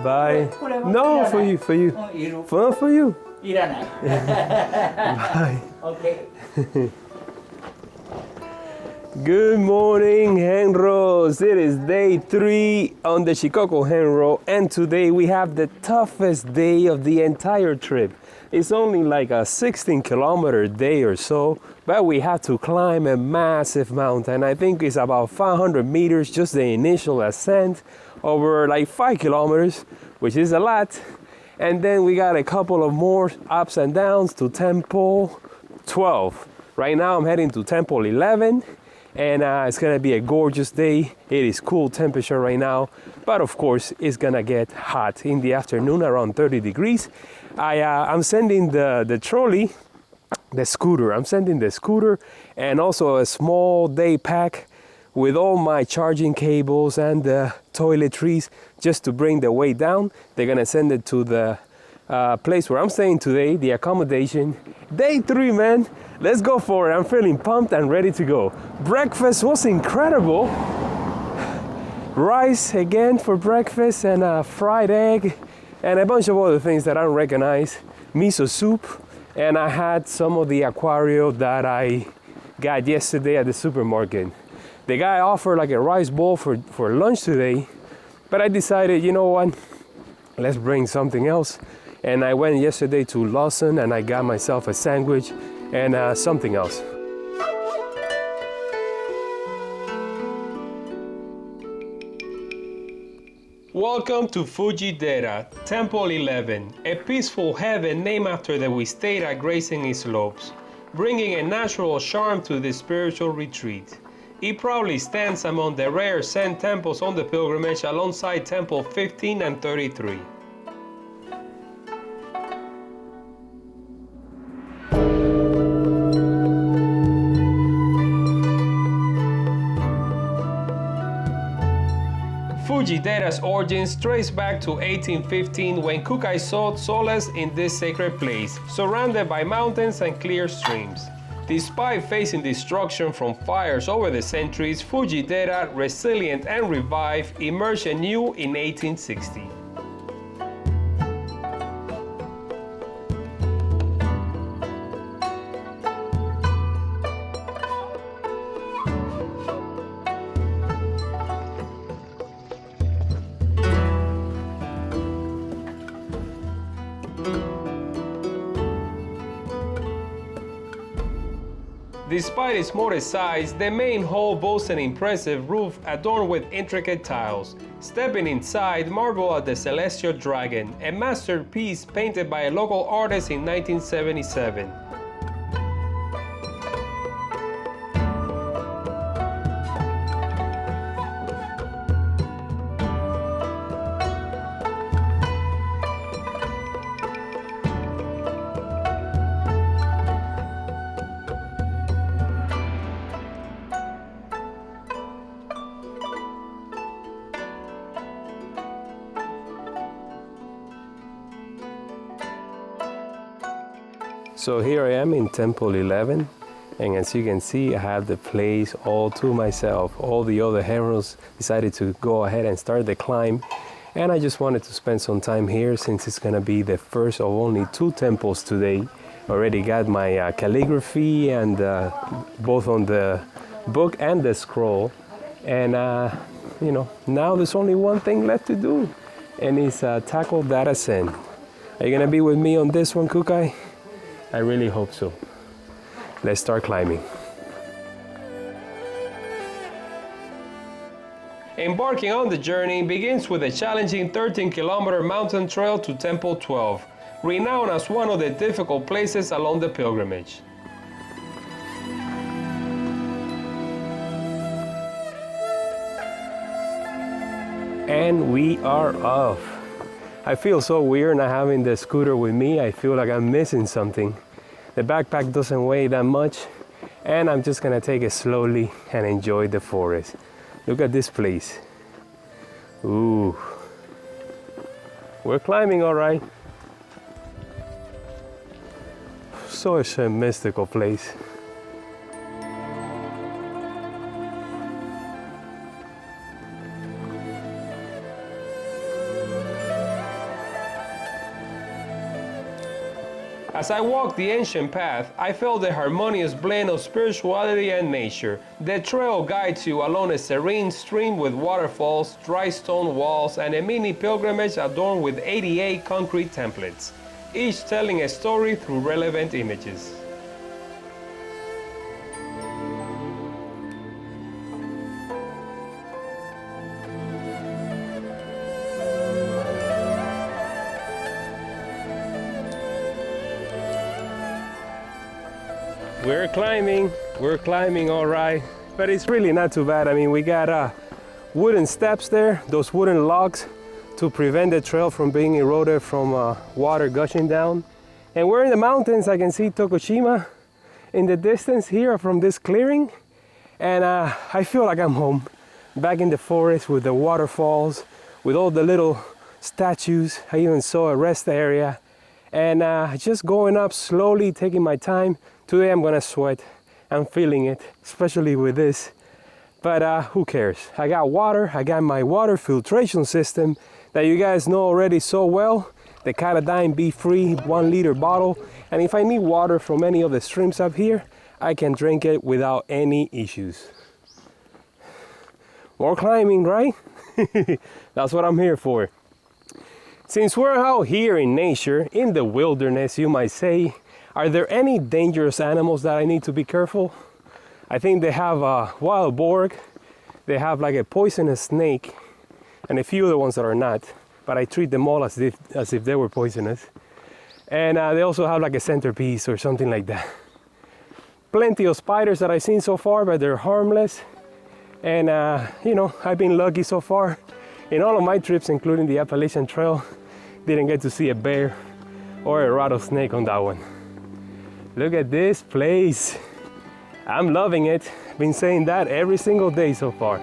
Bye. No, for you, for you. Fun for you. Bye. Okay. Good morning, Henros. It is day 3 on the Shikoku Henro, and today we have the toughest day of the entire trip. It's only like a 16-kilometer day or so, but we have to climb a massive mountain. I think it's about 500 meters, just the initial ascent, over like 5 kilometers, which is a lot. And then we got a couple of more ups and downs to Temple 12. Right now I'm heading to Temple 11. And it's gonna be a gorgeous day. It is cool temperature right now, but of course it's gonna get hot in the afternoon, around 30 degrees. I'm sending the trolley, the scooter. I'm sending the scooter and also a small day pack with all my charging cables and the toiletries just to bring the weight down. They're gonna send it to the place where I'm staying today, the accommodation. Day 3, man. Let's go for it. I'm feeling pumped and ready to go. Breakfast was incredible. Rice again for breakfast and a fried egg and a bunch of other things that I don't recognize. Miso soup, and I had some of the aquario that I got yesterday at the supermarket. The guy offered like a rice bowl for lunch today, but I decided, you know what, let's bring something else. And I went yesterday to Lawson and I got myself a sandwich and something else. Welcome to Fuji-dera, Temple 11, a peaceful heaven named after the Wisteira gracing its slopes, bringing a natural charm to this spiritual retreat. It proudly stands among the rare Zen temples on the pilgrimage alongside Temple 15 and 33. Fuji-dera's origins trace back to 1815 when Kukai sought solace in this sacred place, surrounded by mountains and clear streams. Despite facing destruction from fires over the centuries, Fuji-dera, resilient and revived, emerged anew in 1860. Despite its modest size, the main hall boasts an impressive roof adorned with intricate tiles. Stepping inside, marvel at the Celestial Dragon, a masterpiece painted by a local artist in 1977. So here I am in Temple 11, and as you can see, I have the place all to myself. All the other Henros decided to go ahead and start the climb, and I just wanted to spend some time here since it's gonna be the first of only 2 temples today. Already got my calligraphy and both on the book and the scroll, and you know, now there's only one thing left to do, and it's tackle that ascent. Are you gonna be with me on this one, Kukai? I really hope so. Let's start climbing. Embarking on the journey begins with a challenging 13-kilometer mountain trail to Temple 12, renowned as one of the difficult places along the pilgrimage. And we are off. I feel so weird not having the scooter with me. I feel like I'm missing something. The backpack doesn't weigh that much, and I'm just gonna take it slowly and enjoy the forest. Look at this place. Ooh. We're climbing all right. Such a mystical place. As I walked the ancient path, I felt the harmonious blend of spirituality and nature. The trail guides you along a serene stream with waterfalls, dry stone walls, and a mini pilgrimage adorned with 88 concrete templates, each telling a story through relevant images. We're climbing all right, but it's really not too bad. I mean, we got wooden steps there, those wooden logs to prevent the trail from being eroded from water gushing down. And we're in the mountains. I can see Tokushima in the distance here from this clearing. And I feel like I'm home, back in the forest with the waterfalls, with all the little statues. I even saw a rest area. And just going up slowly, taking my time. Today I'm gonna sweat. I'm feeling it, especially with this. But who cares? I got water. I got my water filtration system that you guys know already so well. The Katadyn Be Free 1 liter bottle. And if I need water from any of the streams up here, I can drink it without any issues. More climbing, right? That's what I'm here for. Since we're out here in nature, in the wilderness, you might say, are there any dangerous animals that I need to be careful? I think they have a wild boar, they have like a poisonous snake, and a few other ones that are not, but I treat them all as if they were poisonous. And they also have like a centerpiece or something like that. Plenty of spiders that I've seen so far, but they're harmless. And you know, I've been lucky so far. In all of my trips, including the Appalachian Trail, didn't get to see a bear or a rattlesnake on that one. Look at this place. I'm loving it. I've been saying that every single day so far.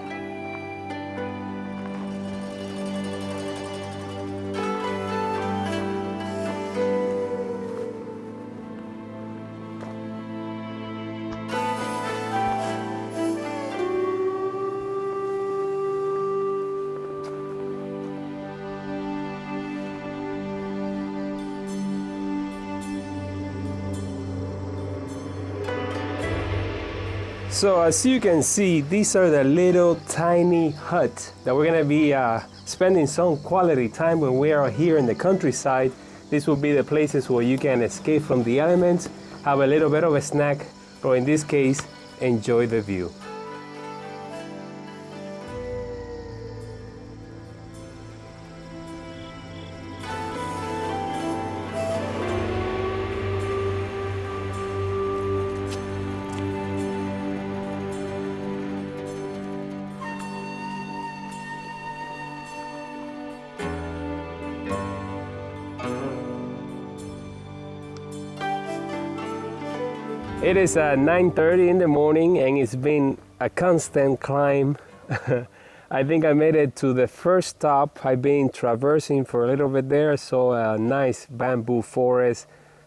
So as you can see, these are the little tiny huts that we're gonna be spending some quality time when we are here in the countryside. These will be the places where you can escape from the elements, have a little bit of a snack, or in this case, enjoy the view. It is 9:30 in the morning and it's been a constant climb. I think I made it to the first stop. I've been traversing for a little bit there, so a nice bamboo forest,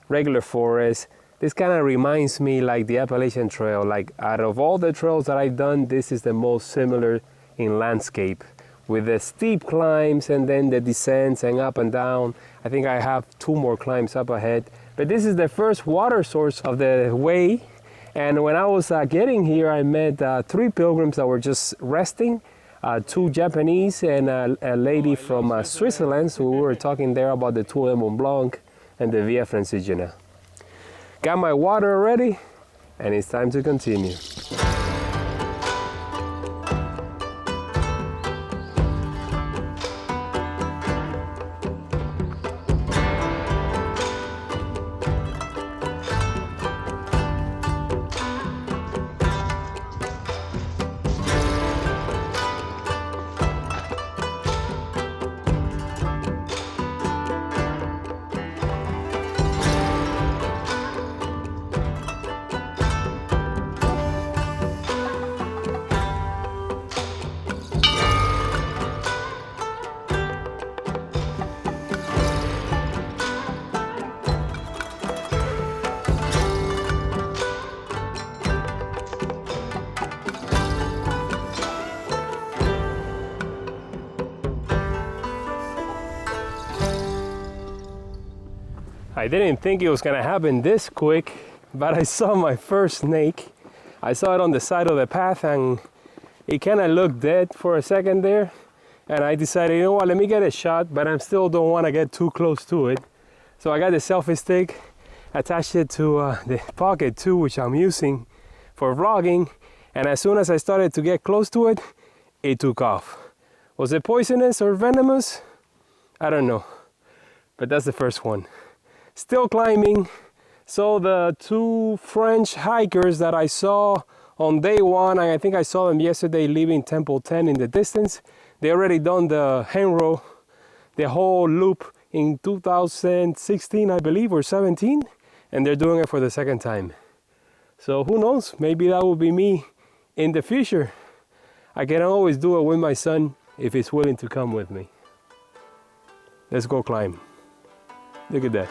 regular forest. This kind of reminds me like the Appalachian Trail. Like out of all the trails that I've done, this is the most similar in landscape, with the steep climbs and then the descents and up and down. I think I have 2 more climbs up ahead. But this is the first water source of the way. And when I was getting here, I met 3 pilgrims that were just resting, 2 Japanese and a lady from Switzerland. So we were talking there about the Tour de Mont Blanc and the Via Francigena. Got my water already, and it's time to continue. I didn't think it was gonna happen this quick, but I saw my first snake. I saw it on the side of the path and it kind of looked dead for a second there. And I decided, you know what, let me get a shot, but I still don't want to get too close to it. So I got the selfie stick, attached it to the Pocket 2, which I'm using for vlogging. And as soon as I started to get close to it, it took off. Was it poisonous or venomous? I don't know, but that's the first one. Still climbing. So the two French hikers that I saw on day one, and I think I saw them yesterday leaving Temple 10 in the distance, they already done the Henro, the whole loop in 2016, I believe, or 17, and they're doing it for the second time. So who knows, maybe that will be me in the future. I can always do it with my son if he's willing to come with me. Let's go climb. Look at that.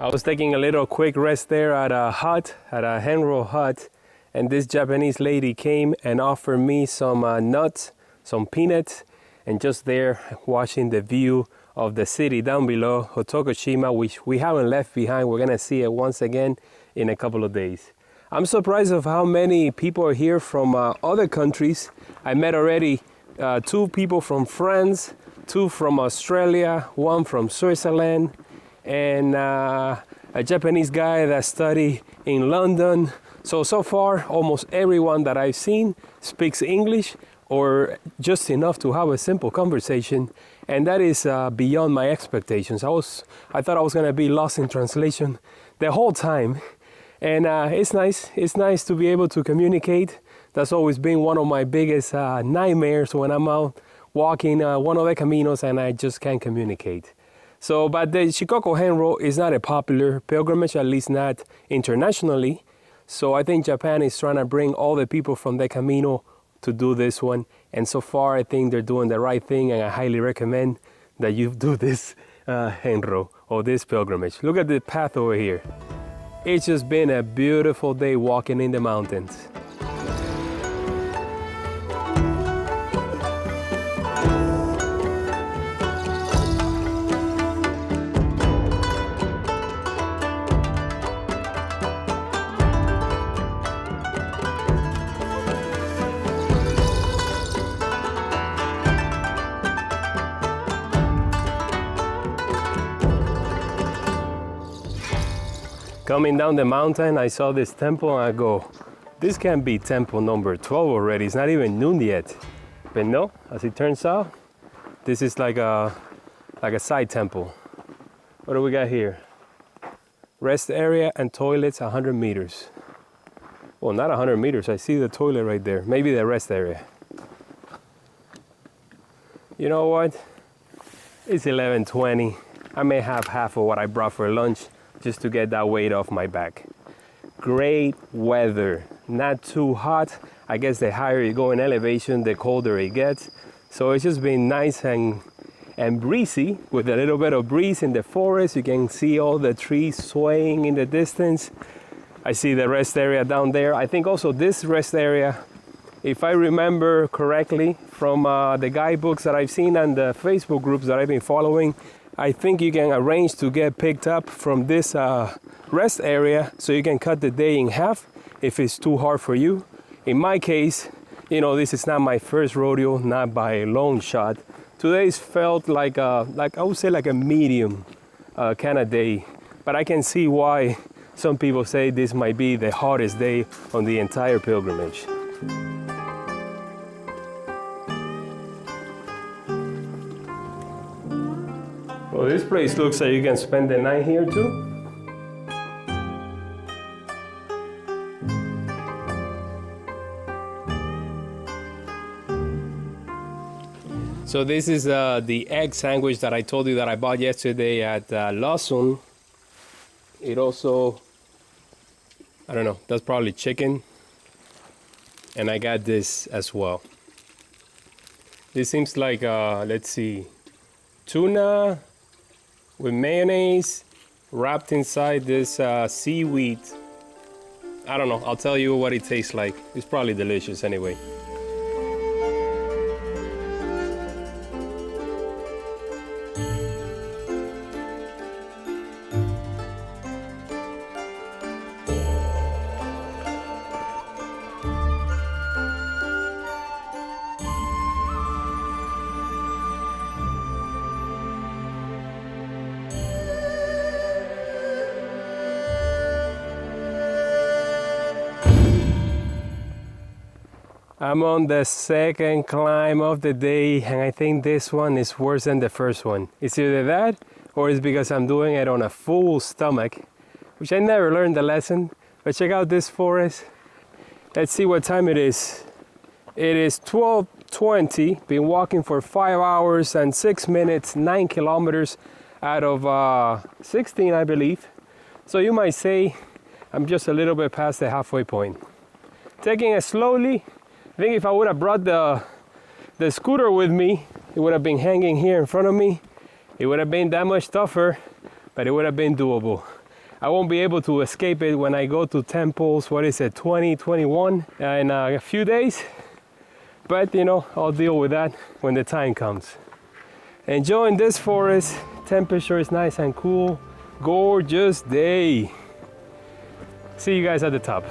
I was taking a little quick rest there at a hut, at a Henro hut, and this Japanese lady came and offered me some nuts, some peanuts, and just there watching the view of the city down below, Hotokoshima, which we haven't left behind. We're gonna see it once again in a couple of days. I'm surprised of how many people are here from other countries. I met already two people from France, two from Australia, one from Switzerland, and a Japanese guy that studied in London. So far, almost everyone that I've seen speaks English or just enough to have a simple conversation, and that is beyond my expectations. I thought I was gonna be lost in translation the whole time, and it's nice to be able to communicate. That's always been one of my biggest nightmares when I'm out walking one of the caminos and I just can't communicate. So, but the Shikoku Henro is not a popular pilgrimage, at least not internationally. So I think Japan is trying to bring all the people from the Camino to do this one. And so far, I think they're doing the right thing, and I highly recommend that you do this Henro, or this pilgrimage. Look at the path over here. It's just been a beautiful day walking in the mountains. Coming down the mountain, I saw this temple and I go, this can't be temple number 12 already. It's not even noon yet. But no, as it turns out, this is like a side temple. What do we got here? Rest area and toilets 100 meters. Well, not 100 meters. I see the toilet right there. Maybe the rest area. You know what? It's 11:20. I may have half of what I brought for lunch, just to get that weight off my back. Great weather, not too hot. I guess the higher you go in elevation, the colder it gets. So it's just been nice and breezy, with a little bit of breeze in the forest. You can see all the trees swaying in the distance. I see the rest area down there. I think also this rest area, if I remember correctly from the guidebooks that I've seen and the Facebook groups that I've been following, I think you can arrange to get picked up from this rest area, so you can cut the day in half if it's too hard for you. In my case, you know, this is not my first rodeo, not by a long shot. Today's felt like I would say like a medium kind of day, but I can see why some people say this might be the hardest day on the entire pilgrimage. Well, this place looks like you can spend the night here too. So this is the egg sandwich that I told you that I bought yesterday at Lawson. It also, I don't know, that's probably chicken. And I got this as well. This seems like, let's see, tuna with mayonnaise wrapped inside this seaweed. I don't know, I'll tell you what it tastes like. It's probably delicious anyway. I'm on the second climb of the day, and I think this one is worse than the first one. It's either that, or it's because I'm doing it on a full stomach, which I never learned the lesson. But check out this forest. Let's see what time it is. It is 12:20. Been walking for 5 hours and 6 minutes, 9 kilometers out of 16, I believe. So you might say I'm just a little bit past the halfway point. Taking it slowly. I think if I would have brought the scooter with me, it would have been hanging here in front of me. It would have been that much tougher, but it would have been doable. I won't be able to escape it when I go to Temples, 2021 in a few days. But you know, I'll deal with that when the time comes. Enjoying this forest, temperature is nice and cool. Gorgeous day. See you guys at the top.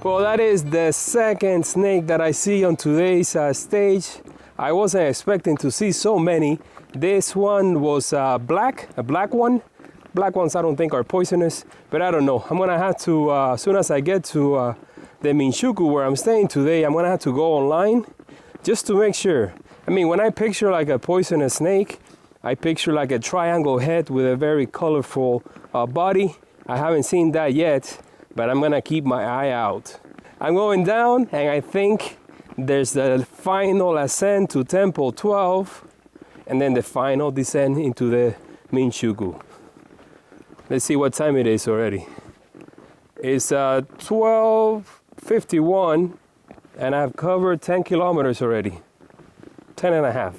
Well, that is the second snake that I see on today's stage. I wasn't expecting to see so many. This one was black, a black one. Black ones I don't think are poisonous, but I don't know. I'm gonna have to, as soon as I get to the Minshuku where I'm staying today, I'm gonna have to go online just to make sure. I mean, when I picture like a poisonous snake, I picture like a triangle head with a very colorful body. I haven't seen that yet, but I'm gonna keep my eye out. I'm going down, and I think there's the final ascent to Temple 12, and then the final descent into the Minshuku. Let's see what time it is already. It's 12:51, and I've covered 10 kilometers already. 10 and a half.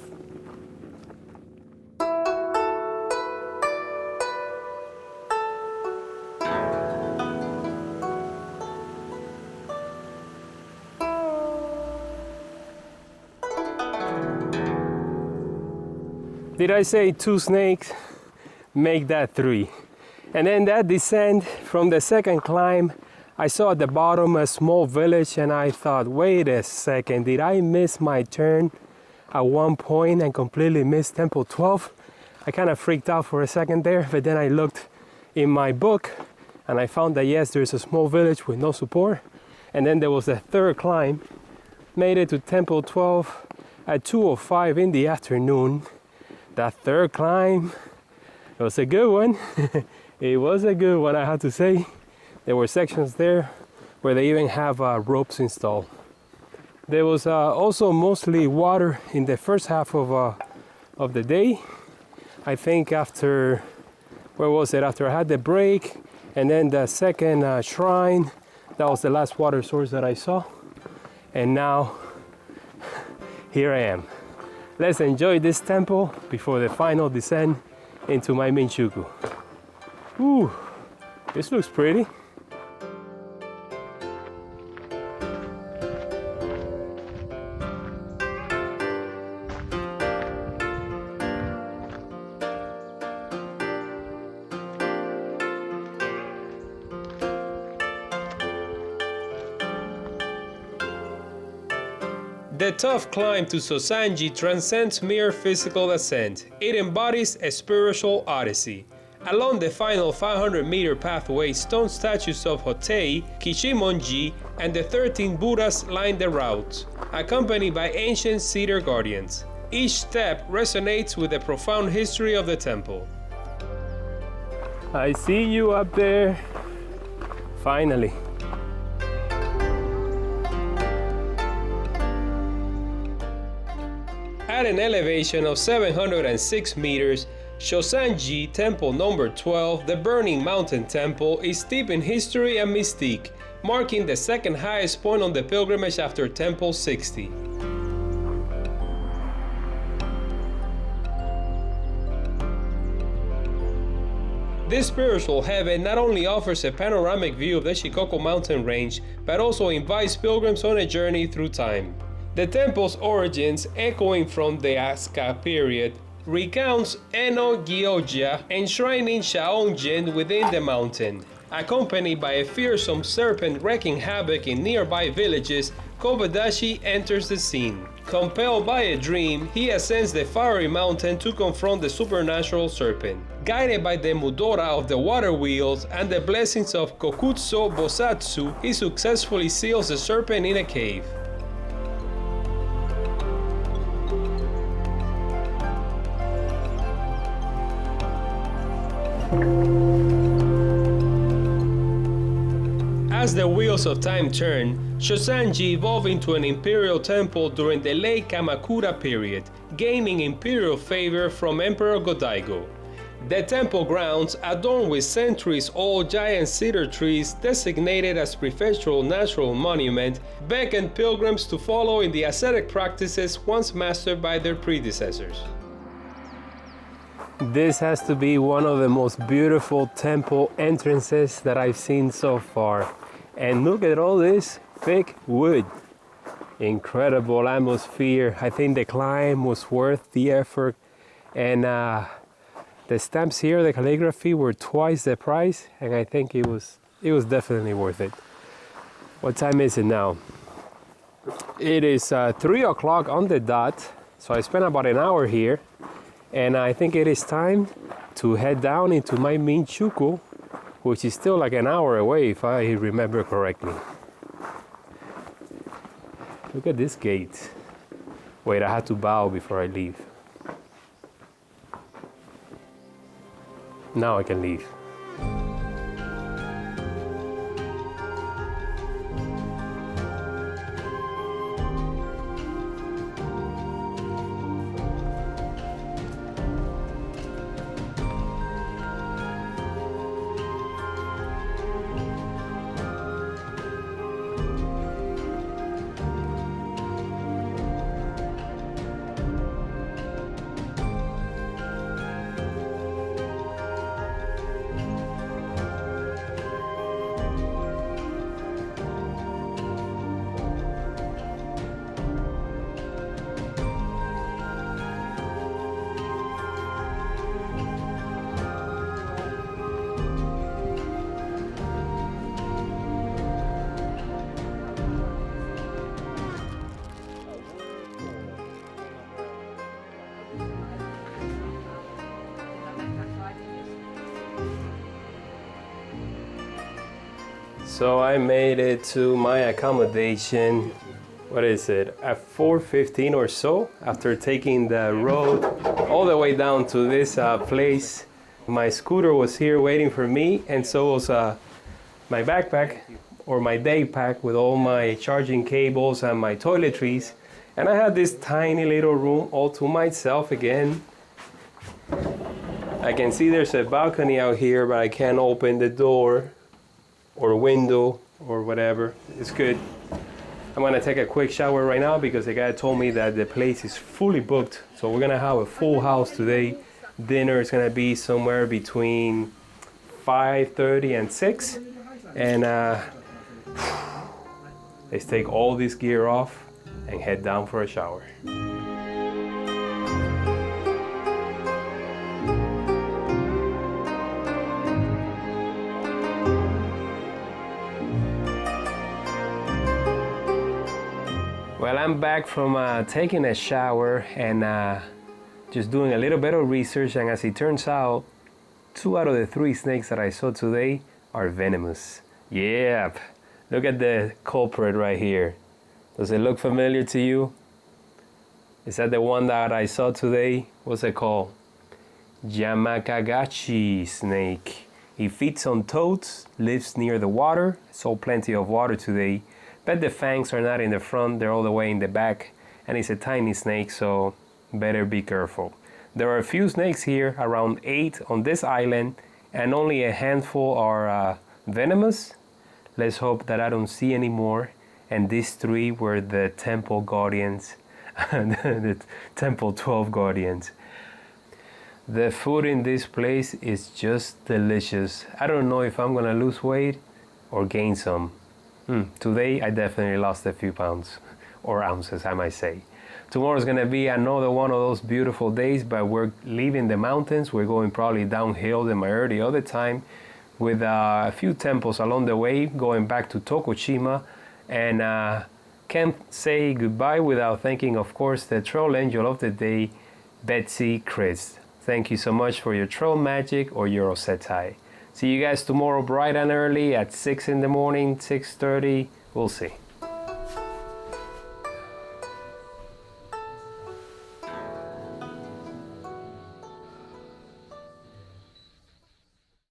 Did I say 2 snakes? Make that 3. And then that descent from the second climb, I saw at the bottom a small village, and I thought, wait a second, did I miss my turn at one point and completely miss Temple 12? I kind of freaked out for a second there, but then I looked in my book and I found that yes, there's a small village with no support. And then there was a third climb. Made it to Temple 12 at 2:05 in the afternoon. That third climb, it was a good one. It was a good one, I have to say. There were sections there where they even have ropes installed. There was also mostly water in the first half of the day. I think after, where was it? After I had the break, and then the second shrine, that was the last water source that I saw. And now, here I am. Let's enjoy this temple before the final descent into my Minshuku. Ooh, this looks pretty. The tough climb to Sosanji transcends mere physical ascent. It embodies a spiritual odyssey. Along the final 500-meter pathway, stone statues of Hotei, Kishimonji, and the 13 Buddhas line the route, accompanied by ancient cedar guardians. Each step resonates with the profound history of the temple. I see you up there. Finally. At an elevation of 706 meters, Shosanji Temple number 12, the Burning Mountain Temple, is steeped in history and mystique, marking the second highest point on the pilgrimage after Temple 60. This spiritual heaven not only offers a panoramic view of the Shikoku mountain range, but also invites pilgrims on a journey through time. The temple's origins, echoing from the Asuka period, recounts Eno Gyoja enshrining Shaonjin within the mountain. Accompanied by a fearsome serpent wreaking havoc in nearby villages, Kobadashi enters the scene. Compelled by a dream, he ascends the fiery mountain to confront the supernatural serpent. Guided by the Mudora of the water wheels and the blessings of Kokutsu Bosatsu, he successfully seals the serpent in a cave. As the wheels of time turn, Shosanji evolved into an imperial temple during the late Kamakura period, gaining imperial favor from Emperor Go-Daigo. The temple grounds, adorned with centuries-old giant cedar trees designated as prefectural natural monument, beckoned pilgrims to follow in the ascetic practices once mastered by their predecessors. This has to be one of the most beautiful temple entrances that I've seen so far. And look at all this thick wood. Incredible atmosphere. I think the climb was worth the effort. And the stamps here, the calligraphy, were twice the price. And I think it was definitely worth it. What time is it now? It is 3 o'clock on the dot. So I spent about an hour here. And I think it is time to head down into my Minchuku, which is still like an hour away if I remember correctly. Look at this gate. Wait, I had to bow before I leave. Now I can leave. So I made it to my accommodation, what is it, at 4:15 or so, after taking the road all the way down to this place. My scooter was here waiting for me, and so was my backpack, or my day pack, with all my charging cables and my toiletries. And I had this tiny little room all to myself again. I can see there's a balcony out here, but I can't open the door or window or whatever. It's good. I'm gonna take a quick shower right now because the guy told me that the place is fully booked. So we're gonna have a full house today. Dinner is gonna be somewhere between 5:30 and 6. And let's take all this gear off and head down for a shower. Well, I'm back from taking a shower and just doing a little bit of research, and as it turns out, 2 out of the 3 snakes that I saw today are venomous. Yep, look at the culprit right here. Does it look familiar to you? Is that the one that I saw today? What's it called? Yamakagachi snake. He feeds on toads, lives near the water, saw plenty of water today. But the fangs are not in the front, they're all the way in the back, and it's a tiny snake, so better be careful. There are a few snakes here, around 8 on this island, and only a handful are venomous. Let's hope that I don't see any more, and these 3 were the temple guardians, the temple 12 guardians. The food in this place is just delicious. I don't know if I'm gonna lose weight or gain some. Today I definitely lost a few pounds, or ounces I might say. Tomorrow's gonna be another one of those beautiful days, but we're leaving the mountains. We're going probably downhill the majority of the time, with a few temples along the way, going back to Tokushima, and can't say goodbye without thanking, of course, the trail angel of the day, Betsy Chris. Thank you so much for your trail magic or your osetai. See you guys tomorrow bright and early at 6 in the morning, 6:30. We'll see.